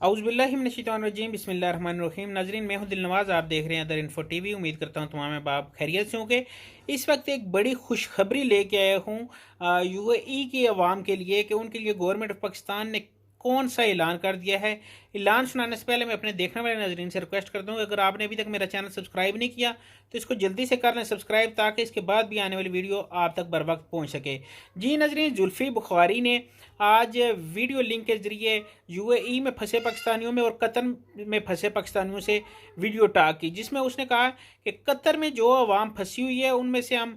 औज़ुबिल्लाहिमिनश्शैतानिर्रजीम बिस्मिल्लाहिर्रहमानिर्रहीम। नाज़रीन, मैं हूं दिलनवाज़, आप देख रहे हैं अदर इन्फो टीवी। उम्मीद करता हूं तमाम बाप खैरियत से होंगे। इस वक्त एक बड़ी खुशखबरी लेके आया हूं यूएई की अवाम के लिए कि उनके लिए गवर्नमेंट ऑफ पाकिस्तान ने कौन सा ऐलान कर दिया है। ऐलान सुनाने से पहले मैं अपने देखने वाले नाज़रीन से रिक्वेस्ट करता हूँ, अगर आपने अभी तक मेरा चैनल सब्सक्राइब नहीं किया तो इसको जल्दी से कर लें सब्सक्राइब, ताकि इसके बाद भी आने वाली वीडियो आप तक बर वक्त पहुँच सके। जी नाज़रीन, जुल्फ़ी बुखारी ने आज वीडियो लिंक के ज़रिए यूएई में फंसे पाकिस्तानियों में और कतर में फंसे पाकिस्तानियों से वीडियो टॉक की, जिसमें उसने कहा कि कतर में जो अवाम फंसी हुई है उनमें से हम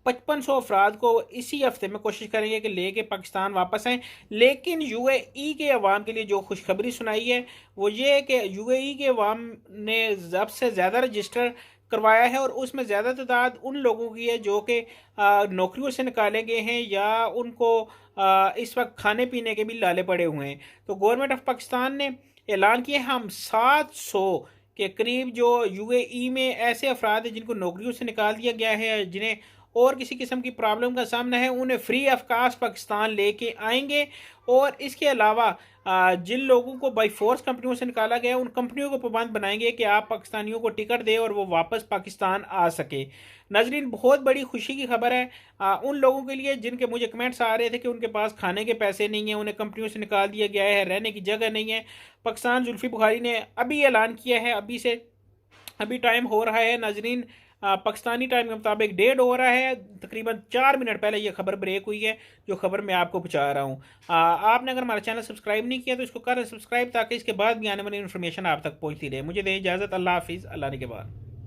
5500 अफराद को इसी हफ्ते में कोशिश करेंगे कि लेके पाकिस्तान वापस आएँ। लेकिन यूएई के अवाम के लिए जो खुशखबरी सुनाई है वो ये है कि यूएई के अवाम ने सबसे ज़्यादा रजिस्टर करवाया है और उसमें ज़्यादा तादाद उन लोगों की है जो कि नौकरियों से निकाले गए हैं या उनको इस वक्त खाने पीने के भी लाले पड़े हुए हैं। तो गवर्नमेंट ऑफ पाकिस्तान ने ऐलान किया हम 700 के करीब जो यूएई में ऐसे अफराद हैं जिनको नौकरियों से निकाल दिया गया है, जिन्हें और किसी किस्म की प्रॉब्लम का सामना है, उन्हें फ्री ऑफ कास्ट पाकिस्तान लेके आएंगे। और इसके अलावा जिन लोगों को बाई फोर्स कंपनियों से निकाला गया उन कंपनियों को पाबंद बनाएंगे कि आप पाकिस्तानियों को टिकट दें और वो वापस पाकिस्तान आ सके। नाजरीन, बहुत बड़ी खुशी की खबर है उन लोगों के लिए जिनके मुझे कमेंट्स आ रहे थे कि उनके पास खाने के पैसे नहीं हैं, उन्हें कंपनियों से निकाल दिया गया है, रहने की जगह नहीं है। पाकिस्तान जुल्फ़ी बुखारी ने अभी ऐलान किया है, अभी टाइम हो रहा है नाजरीन, पाकिस्तानी टाइम के मुताबिक 1:30 हो रहा है, तकरीबन 4 मिनट पहले ये खबर ब्रेक हुई है, जो खबर मैं आपको पहुंचा रहा हूँ। आपने अगर हमारा चैनल सब्सक्राइब नहीं किया तो इसको करें सब्सक्राइब, ताकि इसके बाद भी आने वाली इन्फॉर्मेशन आप तक पहुंचती रहे। मुझे दें इजाज़त। अल्लाह हाफिज़। अल्लाह ने के बाद।